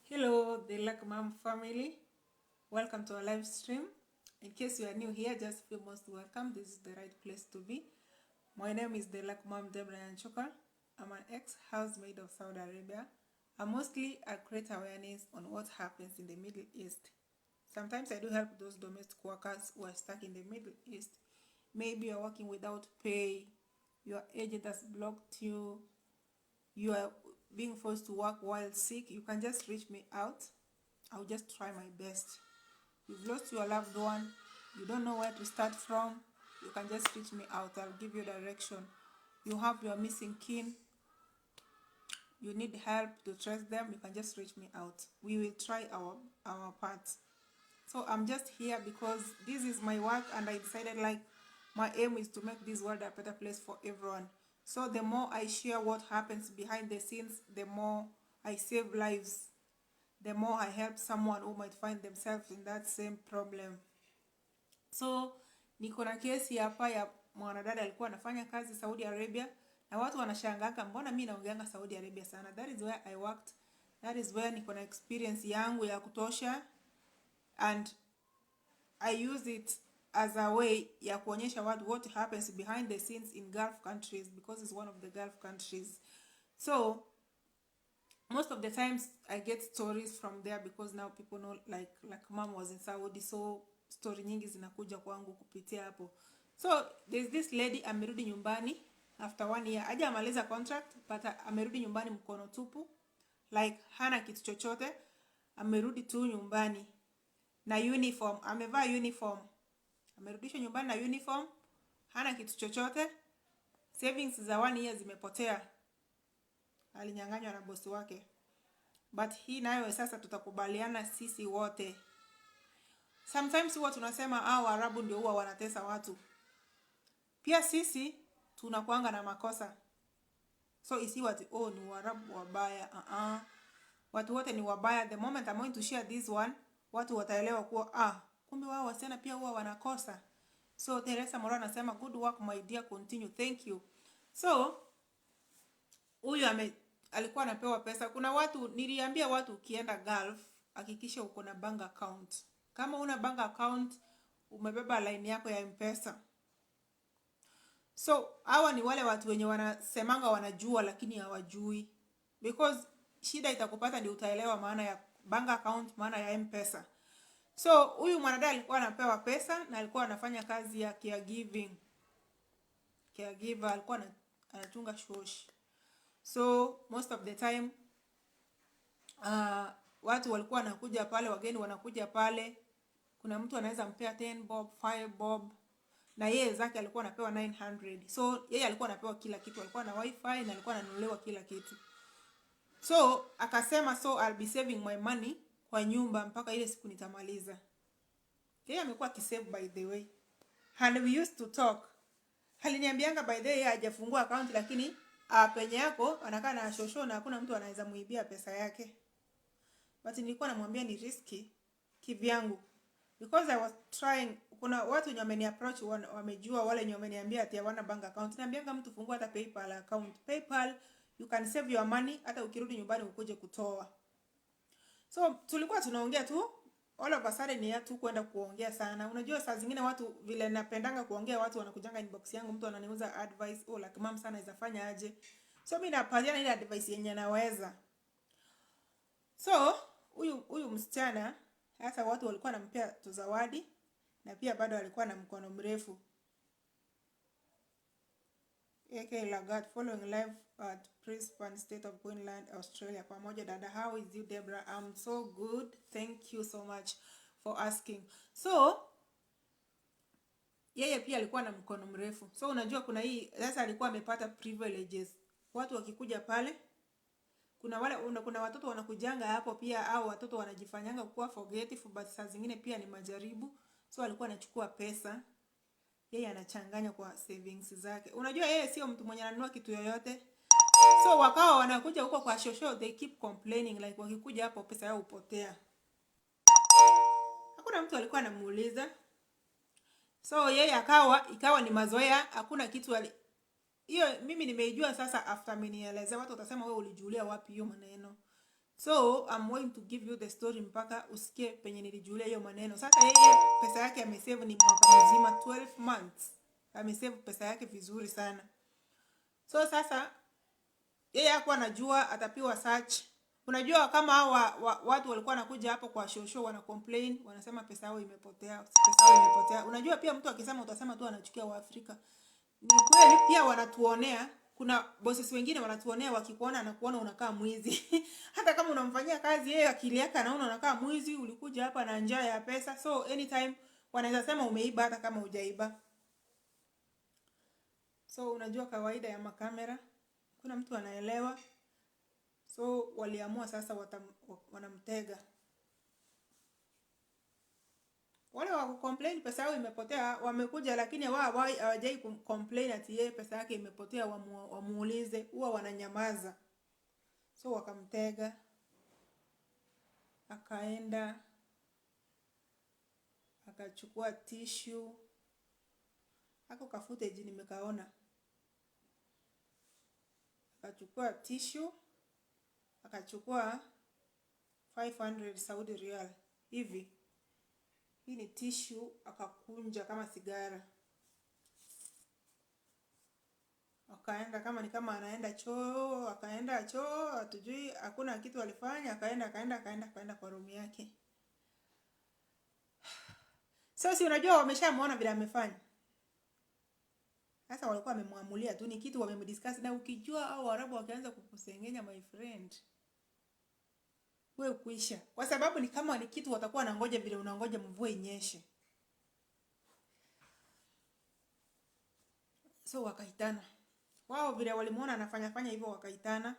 Hello, the Luck Mom family. Welcome to our live stream. In case you are new here, just feel most welcome. This is the right place to be. My name is the Luck Mom Deborah Yanchoka. I'm an ex-housemaid of Saudi Arabia. I create awareness on what happens in the Middle East. Sometimes I do help those domestic workers who are stuck in the Middle East. Maybe you're working without pay, your agent has blocked you, you are being forced to work while sick. You can just reach me out. I'll just try my best. You've lost your loved one, you don't know where to start from, you can just reach me out. I'll give you direction. You have your missing kin, you need help to trace them, you can just reach me out. We will try our part. So I'm just here because this is my work, and I decided my aim is to make this world a better place for everyone. So the more I share what happens behind the scenes, the more I save lives, the more I help someone who might find themselves in that same problem. So niko na kesi hapa ya mwanadada alikuwa anafanya kazi Saudi Arabia, na watu wanashangaa mbona mimi naongeanga Saudi Arabia sana. That is where I worked. That is where niko na experience yangu ya kutosha, and I use it as a way ya kuonyesha what happens behind the scenes in Gulf countries, because it's one of the Gulf countries. So most of the times I get stories from there, because now people know like mom was in Saudi, so story nyingi zinakuja kwangu kupitia hapo. So there's this lady amerudi nyumbani after 1 year. Haja amaliza contract, but amerudi nyumbani mkono tupu, like hana kitu chochote. Amerudi tu nyumbani na uniform, amevaa uniform. Amerudishwa nyumbani na uniform, hana kitu chochote. Savings za 1 year zimepotea. Alinyang'anywa na bosi wake. But hii nayo sasa tutakubaliana sisi wote. Sometimes huwa tunasema Waarabu ndio huwa wanatesa watu. Pia sisi tunakuanga na makosa. So isi watu ni Waarabu wabaya. Watu wote ni wabaya. The moment I'm going to share this one, watu wataelewa kuwa kumbe wao wasichana pia huwa wanakosa. So Teresa Moro anasema good work my dear, continue. Thank you. So huyu alikuwa anapewa pesa. Kuna watu niliambia watu, ukienda Gulf hakikisha uko na bank account. Kama una bank account, umebeba line yako ya M-Pesa. So hawa ni wale watu wenye wanasemanga wanajua lakini hawajui, because shida itakupata ndio utaelewa maana ya bank account, maana ya M-Pesa. So huyu mwanadada alikuwa anapewa pesa na alikuwa anafanya kazi ya caregiver, alikuwa anachunga shosh. So most of the time watu walikuwa wanakuja pale, wageni wanakuja pale. Kuna mtu anaweza mpea 10 bob, 5 bob, na yeye zake alikuwa anapewa 900. So yeye alikuwa anapewa kila kitu, alikuwa na wifi na alikuwa ananunuliwa kila kitu. So akasema, so I'll be saving my money kwa nyumba mpaka ile siku nitamaliza. Yeye amekuwa kisave by the way. And we used to talk. Aliniambianga by the way hajafungua account, lakini penye yako anakaa na shosho na hakuna mtu anaweza muibia pesa yake. But nilikuwa namwambia ni risky kivyangu, because I was trying. Kuna watu wenye wameniapproach wamejua, wale wenye wameniambia ati hawana bank account. Naambianga mtu fungua hata PayPal account. PayPal you can save your money hata ukirudi nyumbani ukuje kutoa. So tulikuwa tunaongea tu, all of a sudden ni tu kwenda kuongea sana. Unajua saa zingine watu vile napendanga kuongea, watu wanakujanga inbox yangu, mtu ananiuza advice, like mom sana izafanya aje. So mimi napatiana ile advice yenye naweza. So huyu msichana hasa watu walikuwa wanampea tu zawadi, na pia bado alikuwa na mkono mrefu. AK Lagat following live at Brisbane, State of Queensland, Australia. Pamoja dada, how is you Deborah? I'm so good. Thank you so much for asking. So yeye pia alikuwa na mkono mrefu. So unajua kuna hii sasa alikuwa amepata privileges. Watu wakikuja pale, kuna watoto wanakujanga hapo pia, au watoto wanajifanyanga kuwa forgetful, but saa zingine pia ni majaribu. So alikuwa anachukua pesa, yeye anachanganya kwa savings zake. Unajua yeye sio mtu mwenye ananunua kitu yoyote. So wakawa wanakuja huko kwa shosho, they keep complaining like wakikuja hapo pesa yao upotea. Hakuna mtu alikuwa anamuuliza. So yeye ikawa ni mazoea, hakuna kitu hiyo mimi nimeijua sasa after menieleza. Watu watasema wewe ulijulia wapi hiyo maneno. So I'm going to give you the story mpaka usikie penye nilijulia hiyo maneno. Sasa yeye pesa yake amesave ni mwaka mzima 12 months. Amesave pesa yake vizuri sana. So sasa yeye hakuwa anajua atapiwa search. Unajua kama watu walikuwa wanakuja hapo kwa show wana complain, wanasema pesa yao imepotea, pesa yao imepotea. Unajua pia mtu akisema utasema tu anachukia Waafrika. Ni kweli pia wanatuonea. Kuna bosses wengine wanatuonea wakikuona na kuona unakaa mwizi. Hata kama unamfanyia kazi yeye akili yake anaona unakaa mwizi, ulikuja hapa na njaa ya pesa. So anytime wanaweza sema umeiba hata kama hujaiba. So unajua kawaida ya makamera. Kuna mtu anaelewa. So waliamua sasa wanamtega. Wale wa complain pesa yao imepotea wamekuja, lakini wao hawajai complain ati yeye pesa yake imepotea, wamuulize, huwa wananyamaza. So wakamtega. Akaenda akachukua tissue. Hako ka footage nimekaona. Akachukua tissue, akachukua 500 Saudi Riyal hivi. Hii ni tissue, akakunja kama sigara. Akaenda kama anaenda choo, akaenda choo, hatujui hakuna kitu alifanya, akaenda kwa room yake. So si unajua wameshamuona vile amefanya. Sasa walikuwa wamemwamulia tu, ni kitu wamemdiscuss, na ukijua au Waarabu wakianza kukusengenya my friend, wewe kuisha. Kwa sababu ni kama ni kitu watakuwa wanangoja vile unangoja mvua inyeshe. So wakaitana. Wao vile walimuona anafanya hivyo wakaitana.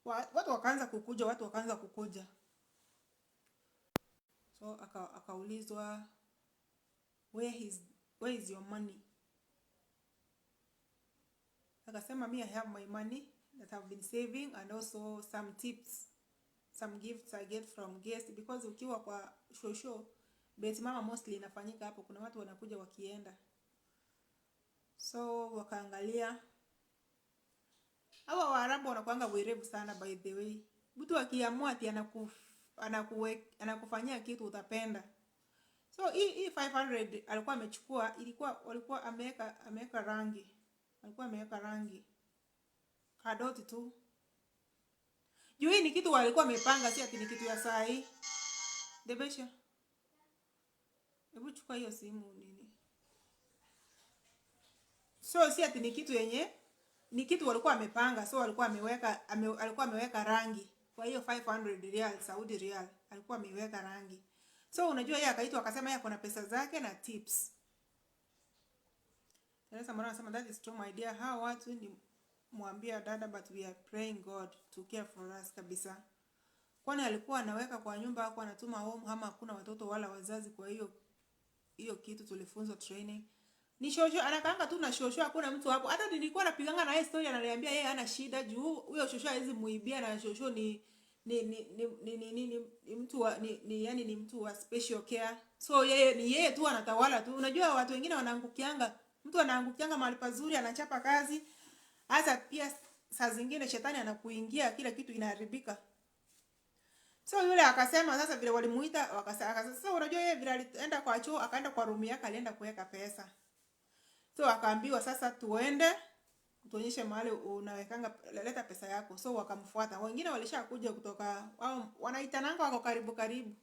Watu wakaanza kukuja. So akaulizwa, where is your money? Akasema, me I have my money that I've been saving, and also some tips, some gifts I get from guests, because ukiwa kwa show bet mama mostly inafanyika hapo, kuna watu wanakuja wakienda. So wakaangalia. Hawa Waarabu wanakuanga werevu sana by the way. Mtu akiamua ati anakufanyia kitu utapenda. So hii 500 alikuwa amechukua, walikuwa ameweka rangi. Alikuwa ameweka rangi. Kadoti tu. Juu hii ni kitu walikuwa wamepanga, si ati ni kitu ya saa hii. Debesha. Hebu chukua hiyo simu nini. So si ati ni kitu yenye, ni kitu walikuwa wamepanga, so alikuwa ameweka rangi. Kwa hiyo 500 Riyal, Saudi Riyal, alikuwa ameweka rangi. So unajua yeye akaitwa akasema yeye kuna pesa zake na tips. Sasa mwana anasema that is true my dear. How watu ni mwambia dada, but we are praying God to care for us kabisa. Kwani alikuwa anaweka kwa nyumba, hakuwa anatuma home, ama hakuna watoto wala wazazi. Kwa hiyo kitu tulifunzwa training. Ni shosho anakaanga tu na shosho, hakuna mtu hapo. Hata nilikuwa napiganga na yeye story, ananiambia yeye hana shida juu huyo shosho hawezi muibia, na shosho ni mtu wa yani ni mtu wa special care. So yeye tu anatawala tu. Unajua watu wengine wanaangukianga, mtu anaangukianga mahali pazuri anachapa kazi. Hata pia saa zingine shetani anakuingia, kila kitu inaharibika. So yule akasema sasa vile walimuita sasa unajua yeye vile alienda kwa choo, akaenda kwa room yake, alienda kuweka pesa. So akaambiwa sasa tuende tuonyeshe mahali unawekanga, leta pesa yako. So wakamfuata. Wengine walishakuja kutoka wanaitananga wako karibu.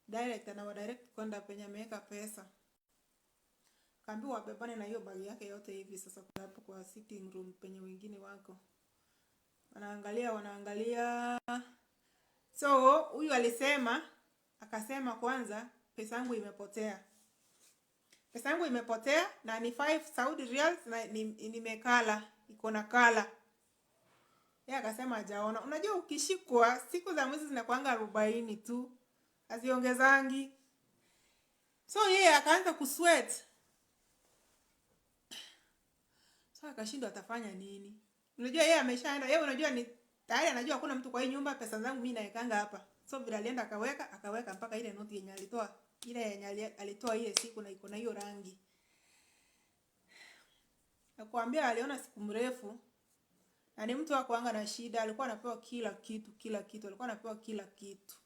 Direct na direct kwenda penye ameweka pesa. Kaambiwa wabebane na hiyo bagi yake yote hivi. Sasa kwa hapo kwa sitting room penye wengine wako. Wanaangalia. So huyu akasema kwanza pesa yangu imepotea. Pesa yangu imepotea na ni 5 Saudi Riyals na nimekala, iko na kala. Yeye akasema hajaona. Unajua ukishikwa siku za mwezi zinakuanga 40 tu. Haziongezangi. So yeye akaanza kusweat. So akashindwa atafanya nini. Unajua yeye ameshaenda, yeye unajua ni tayari anajua hakuna mtu kwa hii nyumba, pesa zangu mimi naekanga hapa. So vile alienda akaweka mpaka ile noti yenye alitoa. Ile yenye alitoa ile siku na iko na hiyo rangi. Nakwambia aliona siku mrefu. Na ni mtu hakuanga na shida, alikuwa anapewa kila kitu, alikuwa anapewa kila kitu.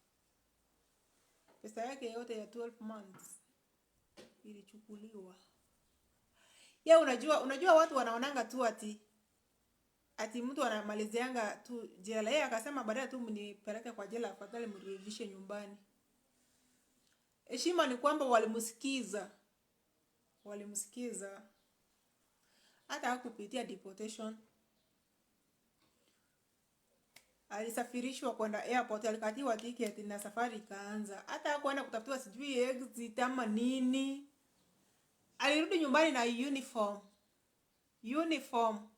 Pesa yake yote ya 12 months ilichukuliwa. Ya unajua watu wanaonanga tu ati mtu anamalizianga tu jela. Yeye akasema baadaye tu mnipeleke kwa jela, afadhali mrudishe nyumbani. Heshima ni kwamba walimsikiza. Hata hakupitia deportation. Alisafirishwa kwenda airport, alikatiwa ticket na safari ikaanza. Hata hakuenda kutafutiwa sijui exit ama nini. Alirudi nyumbani na uniform.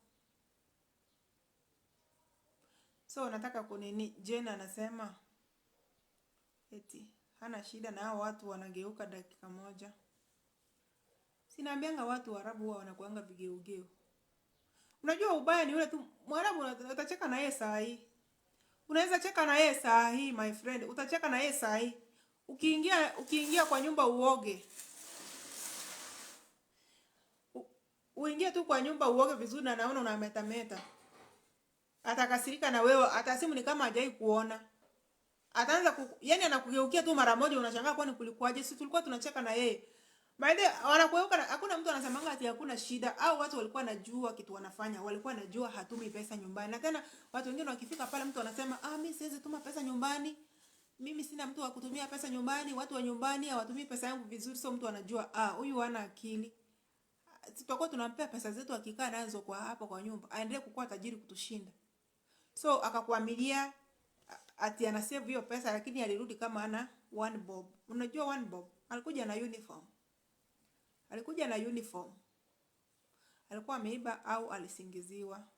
So nataka kunini, Jane anasema eti hana shida na hao watu wanageuka dakika moja. Sinaambianga watu Waarabu huwa wanakuanga vigeugeu. Unajua ubaya ni ule tu Mwarabu utacheka na yeye saa hii. Unaweza cheka na yeye saa hii my friend, utacheka na yeye saa hii. Ukiingia kwa nyumba uoge. Uingie tu kwa nyumba uoge vizuri na naona unametameta. Atakasirika na wewe, atasimu ni kama hajai kuona. Ataanza yani anakugeukia tu mara moja, unashangaa kwani kulikuwaje? Sisi tulikuwa tunacheka na yeye. Baadaye wanakugeuka, hakuna mtu anasemanga ati hakuna shida. Au watu walikuwa wanajua kitu wanafanya, walikuwa wanajua hatumi pesa nyumbani. Na tena watu wengine wakifika pale mtu anasema, mimi siwezi tuma pesa nyumbani. Mimi sina mtu wa kutumia pesa nyumbani, watu wa nyumbani hawatumii pesa yangu vizuri. So mtu anajua, huyu hana akili. Tutakuwa tunampea pesa zetu akikaa nazo kwa hapo kwa nyumba, aendelee kukua tajiri kutushinda. So akakuamilia ati ana save hiyo pesa, lakini alirudi kama ana 1 bob. Unajua 1 bob? Alikuja na uniform. Alikuwa ameiba au alisingiziwa.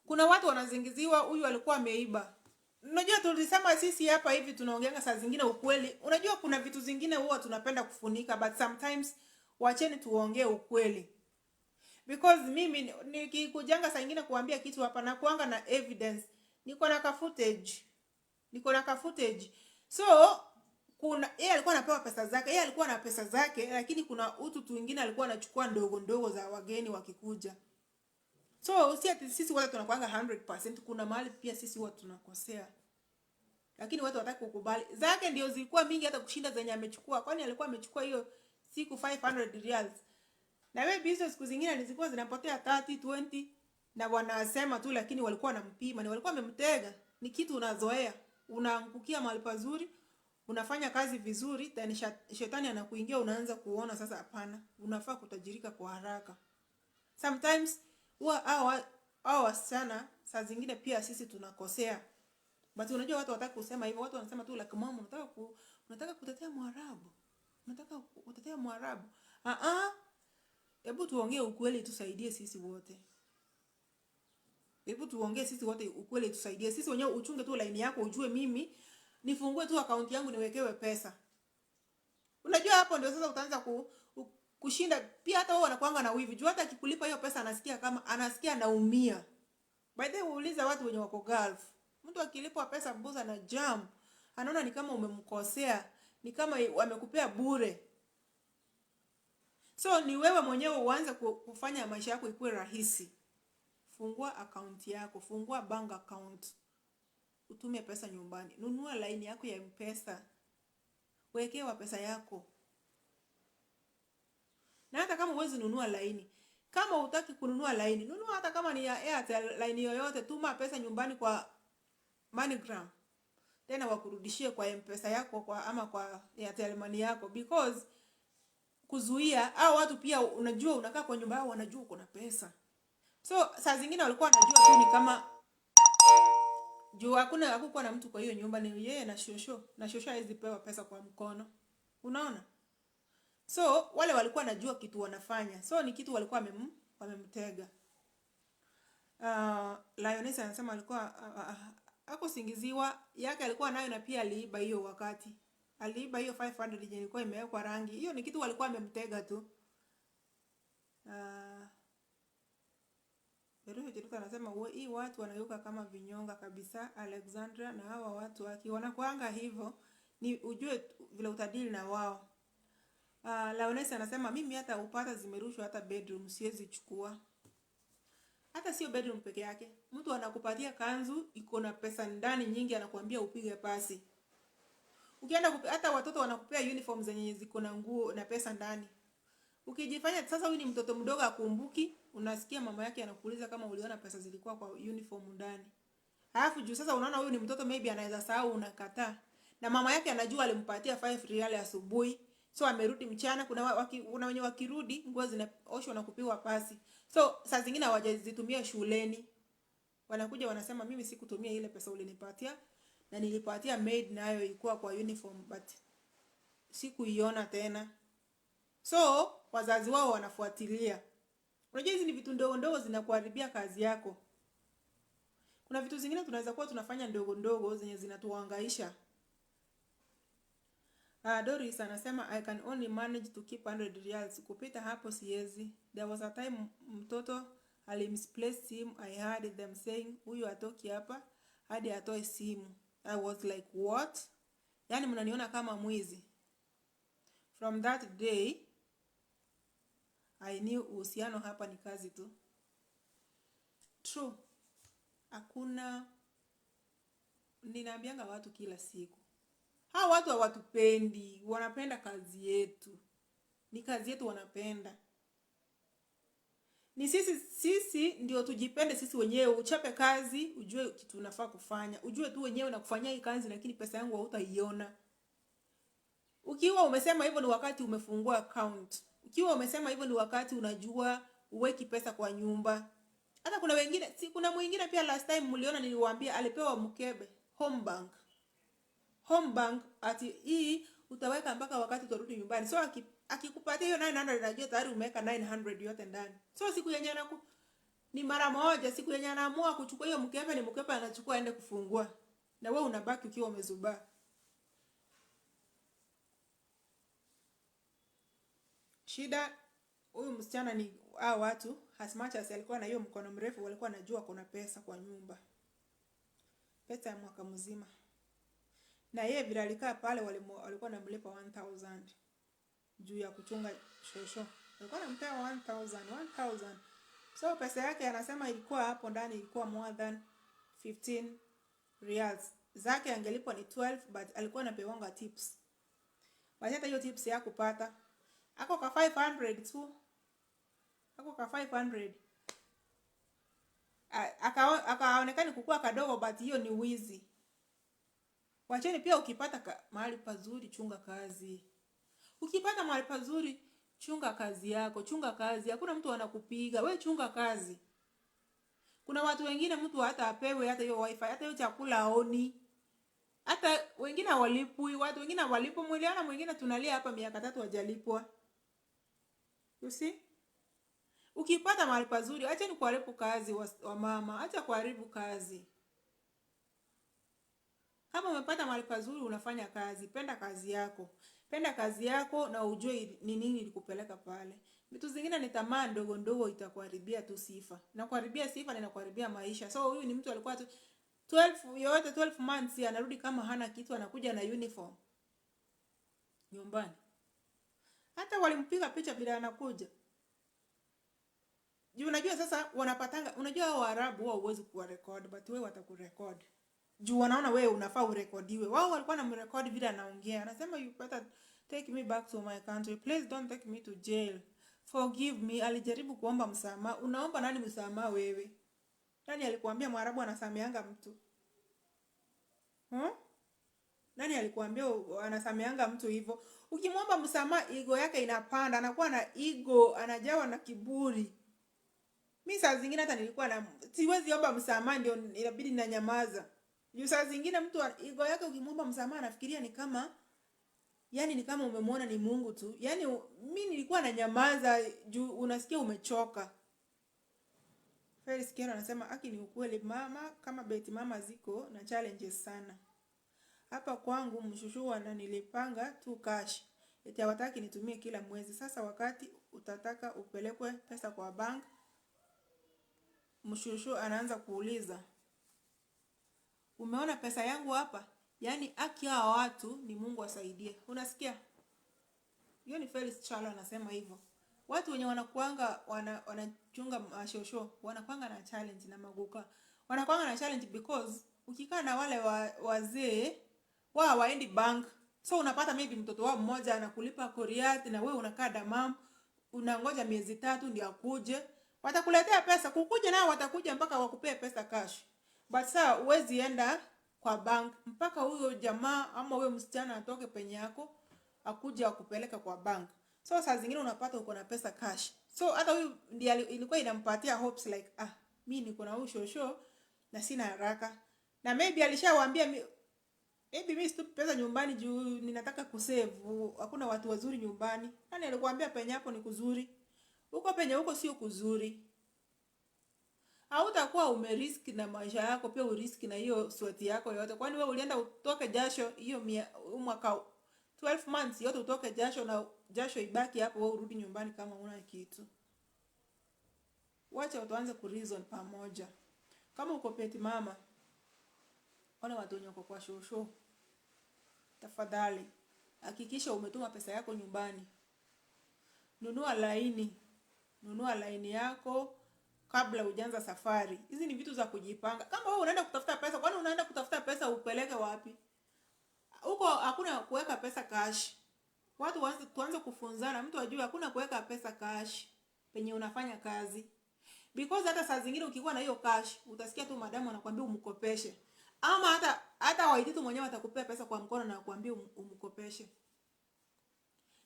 Kuna watu wanazingiziwa, huyu alikuwa ameiba. Unajua tulisema sisi hapa hivi tunaongeanga saa zingine ukweli. Unajua kuna vitu zingine huwa tunapenda kufunika, but sometimes wacheni tuongee ukweli. Because mimi nikikujanga saa nyingine kuambia kitu hapa na kuanga na evidence, niko na ka footage. So yeye alikuwa anapewa pesa zake, yeye alikuwa na pesa zake, lakini kuna utu wengine alikuwa anachukua ndogo za wageni wakikuja. So si ati sisi wote tunakuanga 100%, kuna mahali pia sisi wote tunakosea. Lakini watu wataka kukubali. Zake ndio zilikuwa mingi hata kushinda zenye amechukua. Kwani alikuwa amechukua hiyo siku 500 riyals. Na wewe business siku zingine zilikuwa zinapotea 30, 20 na wanasema tu, lakini walikuwa wanampima, ni walikuwa wamemtega. Ni kitu unazoea. Unaangukia mahali pazuri, unafanya kazi vizuri, then shetani anakuingia, unaanza kuona sasa hapana, unafaa kutajirika kwa haraka. Sometimes hao wasichana saa zingine pia sisi tunakosea. But unajua watu wataka kusema hivyo, watu wanasema tu like mama unataka kutetea Mwarabu. Unataka kutetea Mwarabu. Hebu tuongee ukweli tusaidie sisi wote. Hebu tuongee sisi wote ukweli tusaidie. Sisi wenyewe uchunge tu line yako, ujue mimi nifungue tu account yangu niwekewe pesa. Unajua hapo ndio sasa utaanza kushinda. Pia hata wao wanakuanga na wivu. Jua hata akikulipa hiyo pesa anasikia anaumia. By the way, uuliza watu wenye wako Gulf. Mtu akilipwa pesa mbuza na jam, anaona ni kama umemkosea, ni kama wamekupea bure. So ni wewe mwenyewe uanze kufanya maisha yako ikuwe rahisi. Fungua account yako, fungua bank account. Utume pesa nyumbani. Nunua line yako ya M-Pesa. Wekewa pesa yako. Na hata kama huwezi nunua line, kama hutaki kununua line, nunua hata kama ni ya Airtel line yoyote, tuma pesa nyumbani kwa MoneyGram. Tena wakurudishie kwa M-Pesa yako ama kwa Airtel Money yako, because kuzuia au watu pia unajua unakaa kwa nyumba yao wanajua uko na pesa. So saa zingine walikuwa wanajua tu ni kama juu hakukuwa na mtu kwa hiyo nyumba, ni yeye na shosho. Na shosho haizi pewa pesa kwa mkono. Unaona? So wale walikuwa wanajua kitu wanafanya. So ni kitu walikuwa wamemtega. Lioness anasema alikuwa hakusingiziwa, yake alikuwa nayo na pia aliiba hiyo wakati. Aliiba hiyo 500 yenye ilikuwa imewekwa rangi. Hiyo ni kitu walikuwa wamemtega tu. Beruhi Chiruka anasema hii watu wanayuka kama vinyonga kabisa. Alexandra na hawa watu wanakuanga hivyo, ni ujue vile utadili na wao. Laonesa anasema mimi hata upata zimerushwa hata bedroom siwezi chukua. Hata sio bedroom peke yake. Mtu anakupatia kanzu iko na pesa ndani nyingi, anakuambia upige pasi. Ukienda hata watoto wanakupea uniform zenye ziko na nguo na pesa ndani. Ukijifanya sasa huyu ni mtoto mdogo akumbuki, unasikia mama yake anakuuliza kama uliona pesa zilikuwa kwa uniform ndani. Halafu juu sasa unaona huyu ni mtoto maybe anaweza sahau, unakataa. Na mama yake anajua alimpatia 5 real asubuhi. So amerudi mchana, kuna wenye wakirudi nguo zinaoshwa na kupiwa pasi. So saa zingine hawajazitumia shuleni. Wanakuja wanasema mimi sikutumia ile pesa ulinipatia na nilipatia maid nayo ilikuwa kwa uniform but sikuiona tena. So wazazi wao wanafuatilia. Unajua hizi ni vitu ndogo ndogo zinakuharibia kazi yako. Kuna vitu zingine tunaweza kuwa tunafanya ndogo ndogo zenye zinatuhangaisha. Doris anasema I can only manage to keep 100 reals. Kupita hapo siwezi. There was a time mtoto alimisplace simu. I heard them saying huyu atoki hapa hadi atoe simu. I was like what? Yani mnaniona kama mwizi. From that day I knew uhusiano hapa ni kazi tu. True. Hakuna, ninaambianga watu kila siku. Hawa watu hawatupendi, wanapenda kazi yetu. Ni kazi yetu wanapenda. Ni sisi ndio tujipende sisi wenyewe, uchape kazi, ujue kitu unafaa kufanya. Ujue tu wenyewe na kufanya hii kazi lakini pesa yangu hautaiona. Ukiwa umesema hivyo ni wakati umefungua account. Ukiwa umesema hivyo ni wakati unajua uweki pesa kwa nyumba. Hata kuna wengine, kuna mwingine pia last time mliona niliwaambia alipewa mkebe, home bank ati hii utaweka mpaka wakati utarudi nyumbani. So akikupatia hiyo 900 najua tayari umeweka 900 yote ndani. So siku yenye ni mara moja, siku yenye anaamua kuchukua hiyo mkebe ni mkebe anachukua aende kufungua. Na wewe unabaki ukiwa umezubaa. Shida huyu msichana ni watu as much as alikuwa na hiyo mkono mrefu walikuwa najua kuna pesa kwa nyumba. Pesa ya mwaka mzima. Na yeye vile alikaa pale walikuwa wanamlipa 1000 juu ya kuchunga shosho. Walikuwa wanampea 1000. So pesa yake anasema ilikuwa hapo ndani ilikuwa more than 15 reals. Zake angelipwa ni 12 but alikuwa anapewa tips. Basi hata hiyo tips ya kupata ako ka 500 tu. Ako ka 500. Akaonekana kukua kadogo but hiyo ni wizi. Wacheni pia ukipata mahali pazuri chunga kazi. Ukipata mahali pazuri chunga kazi yako, chunga kazi. Hakuna mtu anakupiga, wewe chunga kazi. Kuna watu wengine mtu hata apewe hata hiyo wifi, hata hiyo chakula aoni. Hata wengine hawalipwi, watu wengine hawalipwi. Mwiliana mwingine tunalia hapa miaka 3 hajalipwa. You see? Ukipata mahali pazuri, acha ni kuharibu kazi wa mama, acha kuharibu kazi. Kama umepata mahali pazuri unafanya kazi, penda kazi yako. Penda kazi yako na ujue ni nini ilikupeleka pale. Vitu zingine ni tamaa ndogo ndogo itakuharibia tu sifa. Na kuharibia sifa na inakuharibia maisha. So huyu ni mtu alikuwa 12 months anarudi kama hana kitu, anakuja na uniform nyumbani. Hata walimpiga picha bila anakuja. Juu unajua sasa wanapatanga, unajua hao Waarabu wao huwezi kuwa record but wewe watakurecord. Juu wanaona wewe unafaa urekodiwe. Wao walikuwa wanamrecord bila anaongea. Anasema you better take me back to my country. Please don't take me to jail. Forgive me. Alijaribu kuomba msamaha. Unaomba nani msamaha wewe? Nani alikuambia Mwarabu anasameanga mtu? Nani alikuambia anasameanga mtu hivyo? Ukimwomba msamaha ego yake inapanda, anakuwa na ego, anajawa na kiburi. Mimi saa zingine hata nilikuwa siwezi omba msamaha ndio inabidi nanyamaza. Juu saa zingine mtu ego yake ukimwomba msamaha anafikiria ni kama ni kama umemwona ni Mungu tu. Mimi nilikuwa nanyamaza juu unasikia umechoka. Felix Kero anasema aki ni ukweli mama kama beti mama ziko na challenges sana. Hapa kwangu mshushu nilipanga tu cash. Eti hawataki nitumie kila mwezi. Sasa wakati utataka upelekwe pesa kwa bank, mshushu anaanza kuuliza, umeona pesa yangu hapa? Haki hawa watu ni Mungu asaidie. Unasikia? Hiyo ni Felix Chalo anasema hivyo. watu wenye wanakuanga wanachunga mashosho wanakuanga na challenge na maguka. Wanakuanga na challenge because ukikaa na wale wazee wao hawaendi bank. So unapata maybe mtoto wao mmoja anakulipa koriati na wewe unakaa Damam, unangoja miezi 3 ndio akuje. Watakuletea pesa, kukuja nao watakuja mpaka wakupee pesa cash. But sasa huwezi enda kwa bank mpaka huyo jamaa ama huyo msichana atoke penye yako akuje akupeleka kwa bank. So saa zingine unapata uko na pesa cash. So hata huyu ndiye ilikuwa inampatia hopes like mimi niko na ushosho na sina haraka. Na maybe alishawaambia maybe mimi situpi pesa nyumbani juu ninataka kusave. Hakuna watu wazuri nyumbani. Nani alikwambia penye hapo ni kuzuri? Huko penye huko sio kuzuri. Hautakuwa umerisk na maisha yako, pia urisk na hiyo sweat yako yote. Kwani wewe ulienda utoke jasho hiyo mwaka 12 months yote utoke jasho na jasho ibaki hapo, wewe urudi nyumbani kama una kitu. Wacha tuanze ku reason pamoja. Kama uko peti mama, wale watu wenye wako kwa shosho, tafadhali hakikisha umetuma pesa yako nyumbani. Nunua laini yako kabla hujaanza safari. Hizi ni vitu za kujipanga. Kama wewe unaenda kutafuta pesa, kwani unaenda kutafuta pesa upeleke wapi? Huko hakuna kuweka pesa cash. Watu tuanze kufunzana, mtu ajue hakuna kuweka pesa cash penye unafanya kazi. Because hata saa zingine ukikuwa na hiyo cash, utasikia tu madamu anakuambia umkopeshe. Ama hata Waititu mwenyewe atakupea pesa kwa mkono na kuambia umkopeshe.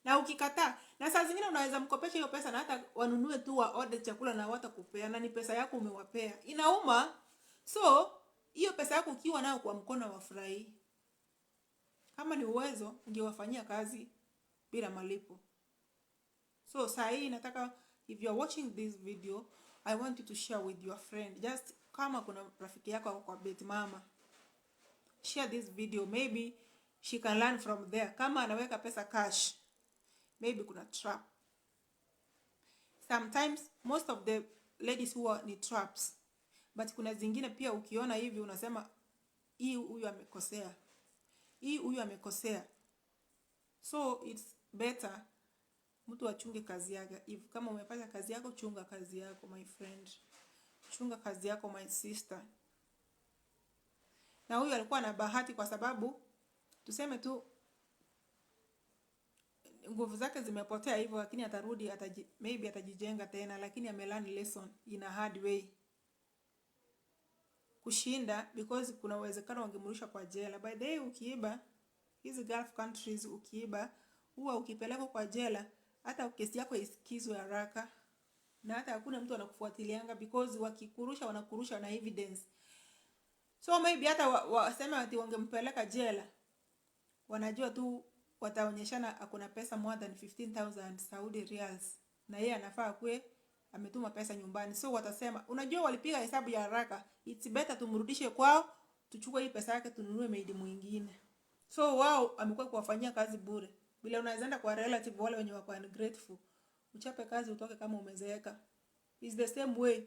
Na ukikataa, na saa zingine unaweza mkopesha hiyo pesa na hata wanunue tu wa order chakula na watakupea na ni pesa yako umewapea. Inauma. So, hiyo pesa yako ukiwa nayo kwa mkono wafurahi. Kama ni uwezo, ungewafanyia kazi bila malipo. So, saa hii nataka, if you are watching this video, I want you to share with your friend. Just kama kuna rafiki yako kwa beti mama, share this video. Maybe she can learn from there. Kama anaweka pesa cash, maybe kuna trap. Sometimes, most of the ladies who are ni traps. But kuna zingine pia ukiona hivi unasema, huyu amekosea. Huyu amekosea. So, it's better mtu achunge kazi yake. If kama umefanya kazi yako, chunga kazi yako, my friend. Chunga kazi yako, my sister. Na huyu alikuwa na bahati kwa sababu tuseme tu nguvu zake zimepotea hivyo, lakini atarudi, maybe atajijenga tena, lakini amelearn lesson in a hard way. Kushinda because kuna uwezekano wangemrudisha kwa jela. By the way, ukiiba hizi Gulf countries, ukiiba huwa ukipelekwa kwa jela, hata kesi yako isikizwe haraka na hata hakuna mtu anakufuatilianga because wakikurusha wanakurusha na evidence. So maybe hata wasema ati wangempeleka jela, wanajua tu wataonyeshana hakuna pesa more than 15,000 Saudi Riyals na yeye anafaa kwe ametuma pesa nyumbani. So watasema, unajua walipiga hesabu ya haraka, it's better tumrudishe kwao, tuchukue hii pesa yake tununue maid mwingine. So wao amekuwa kuwafanyia kazi bure. Bila unaanza kwa relative wale wenye wako ungrateful, uchape kazi utoke kama umezeeka. Is the same way.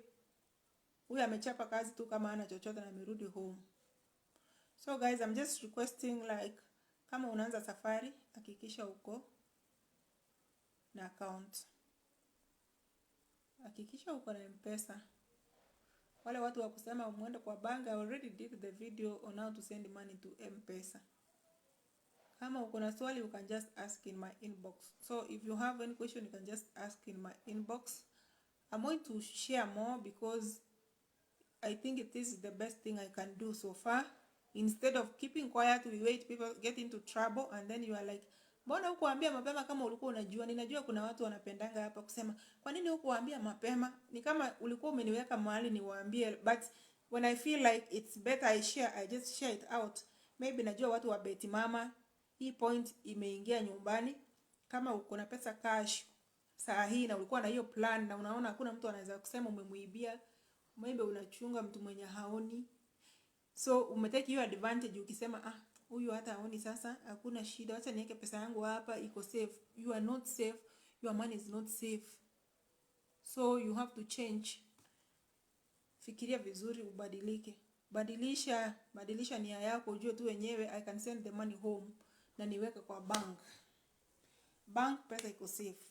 Huyu amechapa kazi tu kama hana chochote na amerudi home. So guys, I'm just requesting like kama unaanza safari, hakikisha uko na account. Hakikisha uko na M-Pesa. Wale watu wa kusema muende kwa bank, I already did the video on how to send money to M-Pesa. Kama uko na swali, you can just ask in my inbox. So if you have any question, you can just ask in my inbox. I'm going to share more because I think it is the best thing I can do so far. Instead of keeping quiet, we wait people get into trouble and then you are like, mbona hukuambia mapema kama ulikuwa unajua? Ninajua kuna watu wanapendanga hapa kusema, kwa nini hukuambia mapema? Ni kama ulikuwa umeniweka mahali niwaambie, but when I feel like it's better I share, I just share it out. Maybe najua watu wa beti mama, hii point imeingia nyumbani. Kama uko na pesa cash saa hii na ulikuwa na hiyo plan na unaona hakuna mtu anaweza kusema umemuibia, maybe unachunga mtu mwenye haoni. So umetake hiyo advantage ukisema huyu hata haoni, sasa hakuna shida, acha niweke pesa yangu hapa iko safe. You are not safe, your money is not safe. So you have to change. Fikiria vizuri, ubadilike. Badilisha nia yako, ujue tu wenyewe I can send the money home na niweke kwa bank. Bank pesa iko safe.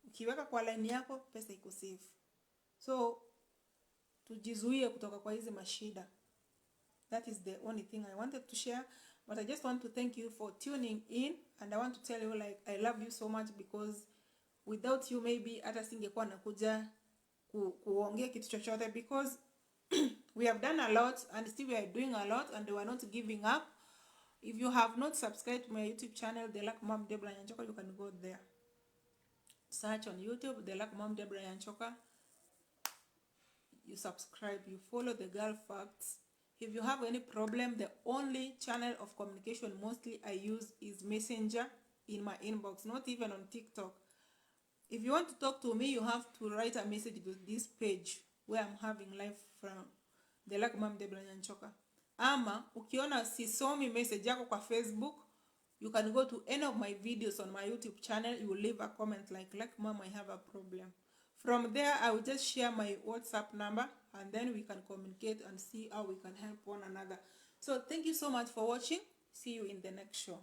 Ukiweka kwa line yako, pesa iko safe. So tujizuie kutoka kwa hizi mashida. That is the only thing I wanted to share. But I just want to thank you for tuning in, and I want to tell you like I love you so much, because without you maybe hata singekuwa nakuja kuongea kitu chochote, because we have done a lot and still we are doing a lot and we are not giving up. If you have not subscribed to my YouTube channel, The Lucky Mom Deborah Nyanchoka, you can go there. Search on YouTube, The Lucky Mom Deborah Nyanchoka. You subscribe, you follow the girl facts. If you have any problem, the only channel of communication mostly I use is Messenger in my inbox, not even on TikTok. If you want to talk to me, you have to write a message to this page where I'm having live from The Lucky Mom Deborah Nyanchoka. Ama ukiona sisomi message yako kwa Facebook, you can go to any of my videos on my YouTube channel. You will leave a comment like Mom, I have a problem. From there, I will just share my WhatsApp number, and then we can communicate and see how we can help one another. So thank you so much for watching. See you in the next show.